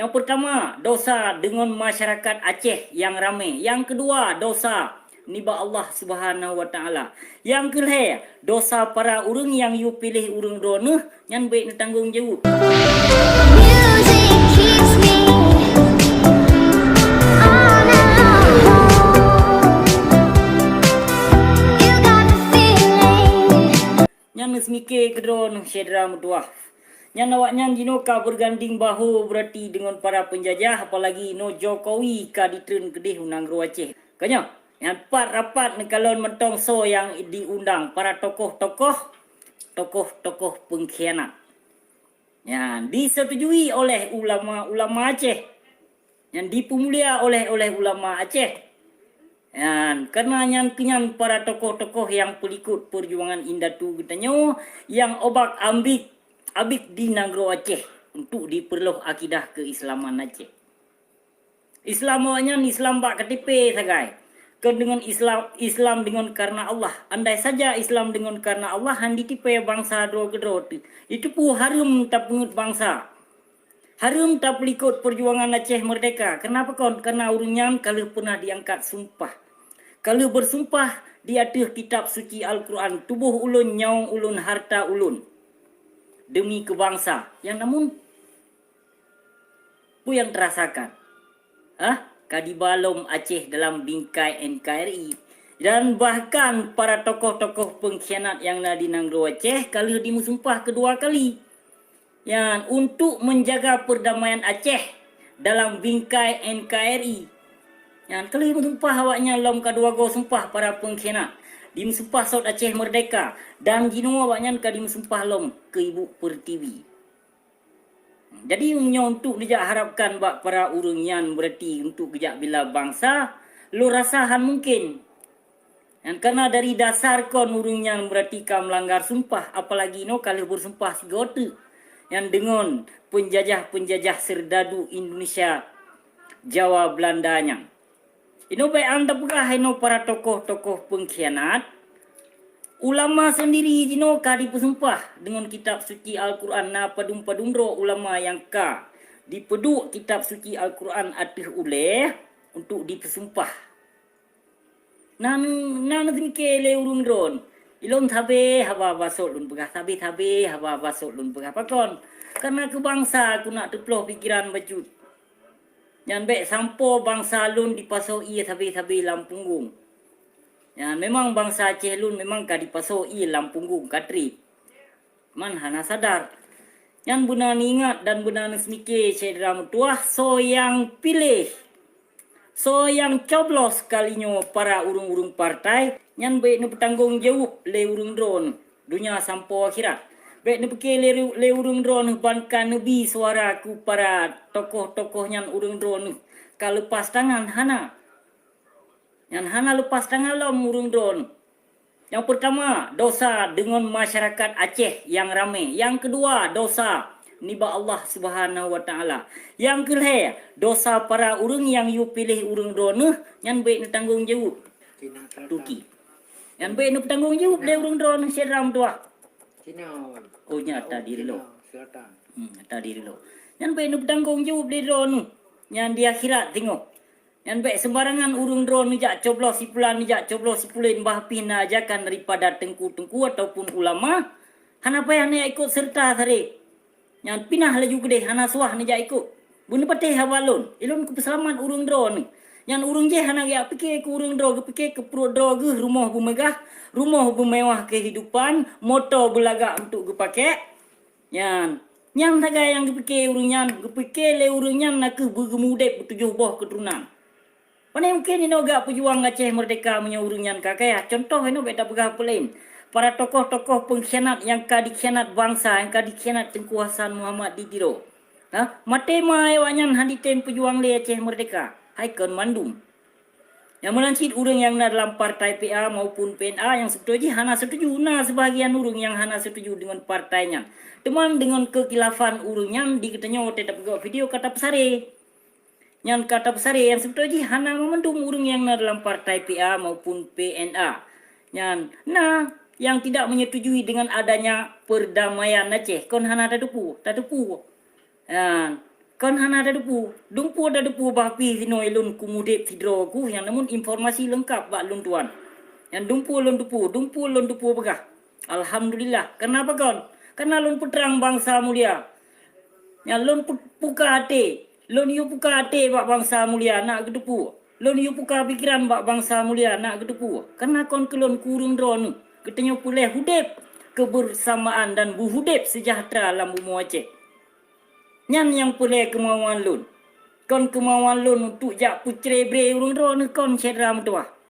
Yang pertama, dosa dengan masyarakat Aceh yang ramai. Yang kedua, dosa niba Allah Subhanahu wa taala. Yang kelih, dosa para orang yang you pilih orang dona yang baik tanggung jawab. Music keeps me on and on. You got the feeling. Yang semikir kedron syedra mutuah. Yang awaknya jino ka berganding bahu berarti dengan para penjajah, apalagi no Jokowi ka ditren kedih unang gro Aceh. Kanya, yang rapat nekalon mentong so yang diundang para tokoh-tokoh pengkhianat. Yang disetujui oleh ulama Aceh. Yang dipemulia oleh ulama Aceh. Karena yang kenyan para tokoh-tokoh yang pelikut perjuangan indatu katanya yang obak abik di negara Aceh untuk diperluh akidah keislaman Aceh. Islam awaknya Islam bak KTP sagai. Dengan Islam dengan karena Allah. Andai saja Islam dengan karena Allah handi tipe bangsa dro itu pun harum tak pengut bangsa. Harum tak pelikut perjuangan Aceh merdeka. Kenapa kon? Karena urunnya kalau pernah diangkat sumpah. Kalau bersumpah di atas kitab suci Al-Quran, tubuh ulun, nyawa ulun, harta ulun. Demi kebangsa. Yang namun, pu yang terasakan. Kadibalom Aceh dalam bingkai NKRI. Dan bahkan para tokoh-tokoh pengkhianat yang ada di Nanggro Aceh, kalau dimusumpah kedua kali. Yang untuk menjaga perdamaian Aceh dalam bingkai NKRI. Yang kali mensumpah awaknya lom kedua go sumpah para pengkhianat. Dimusumpah Saud Aceh merdeka. Dan jino awaknya kali mensumpah lom ke Ibu Pertiwi. Jadi untuk dijak harapkan bak para urang yang berarti untuk kejak bila bangsa. Lo rasahan mungkin. Dan karena dari dasar kon urang yang berarti kau melanggar sumpah. Apalagi no kalau bersumpah sigota. Yang dengan penjajah-penjajah serdadu Indonesia Jawa Belandanya. Ino baik anda pegah ino para tokoh-tokoh pengkhianat. Ulama sendiri jino ka dipesumpah dengan kitab suci Al-Quran na padum-padumro ulama yang ka dipeduk kitab suci Al-Quran atih oleh untuk dipesumpah. Nan demikian le urung dron. Ilon thabe haba basok lun pegah thabe haba basok lun pegah pakon. Karena ke bangsa aku nak teploh pikiran bajut. Yang baik sampo bangsa lun dipasok ia thabe lampunggung. Ya, memang bangsa Aceh lun memang ka dipasoi lampunggung katri. Man hana sadar. Yang benar ingat dan benar semikir cedera mutuah so yang pilih. So yang coblos kalinya para urung-urung partai yang baik ni bertanggung jawab le urung drone dunia sampo akhirat. Baik ni fikir le urung drone bankan nebi suara ku para tokoh-tokoh yang urung drone kalau lepas tangan hana. Yang hana lepas tangan lo urung drone. Yang pertama, dosa dengan masyarakat Aceh yang ramai. Yang kedua, dosa niba Allah Subhanahu wa taala. Yang kelih, dosa para urang yang you pilih urang drone yang baik tanggung jawab. Tuki. Yang baik nak tanggung jawab le urang drone seram tua. Oh nyata diri lo. Nyata diri lo. Yang baik nak tanggung jawab le drone. Yang di akhirat tengok. Yang baik sembarangan urung drone nijak coblos sipulan nijak coblos sipulin bah pina ajakan daripada tengku-tengku ataupun ulama. Hana payah nak ikut serta sare. Yang pinah laju gede hana suah nijak ikut. Bunda patih habalun. Ilun ku peselamat urung drone. Yang urung je hana gak fikir ke urung drone, fikir ke pro drone rumah bermegah, rumah bermewah kehidupan, motor berlagak untuk dipakai. Yang tagai yang dipikir urungnya, dipikir le urungnya nak ke bergemudep bertujuh boh keturunan. Mana mungkin ini agak pejuang Aceh merdeka punya urungan kakak. Contoh ini beta pegah pelain. Para tokoh-tokoh pengkhianat yang dikhianat bangsa, yang dikhianat Tengku Hasan Muhammad Didiro. Mate mai wanyan handiten pejuang le Aceh merdeka. Hai kon mandum. Yang melancit urung yang nak dalam partai PA maupun PNA yang setuju hana setuju nah sebahagian urung yang hana setuju dengan partainya. Teman dengan kekilafan urungnya dikatanya tidak pegah video kata pesare. Yang kata besar yang sebenarnya hana memendung urung yang dalam partai PA maupun PNA. Yang tidak menyetujui dengan adanya perdamaian Aceh. Kon hana tak tepu. Kon hana ada depu. Dumpu ada depu bapi sinoi lun kumudep fidro ku yang namun informasi lengkap bak lun tuan. Yang dumpu lun depu begah. Alhamdulillah. Kenapa kon? Karena lun putrang bangsa mulia. Yang lun puka hati. Lun yu puka hati bak bangsa mulia nak kedepu. Lun yu puka pikiran bak bangsa mulia nak kedepu. Karena kon kelon kurung drone. Ketanya pulih hudep kebersamaan dan buhudep sejahtera dalam bumi Aceh. Nyan yang pulih kemauan lun. Kon kemauan lun untuk jak putre bre urung drone kon cedera mentua.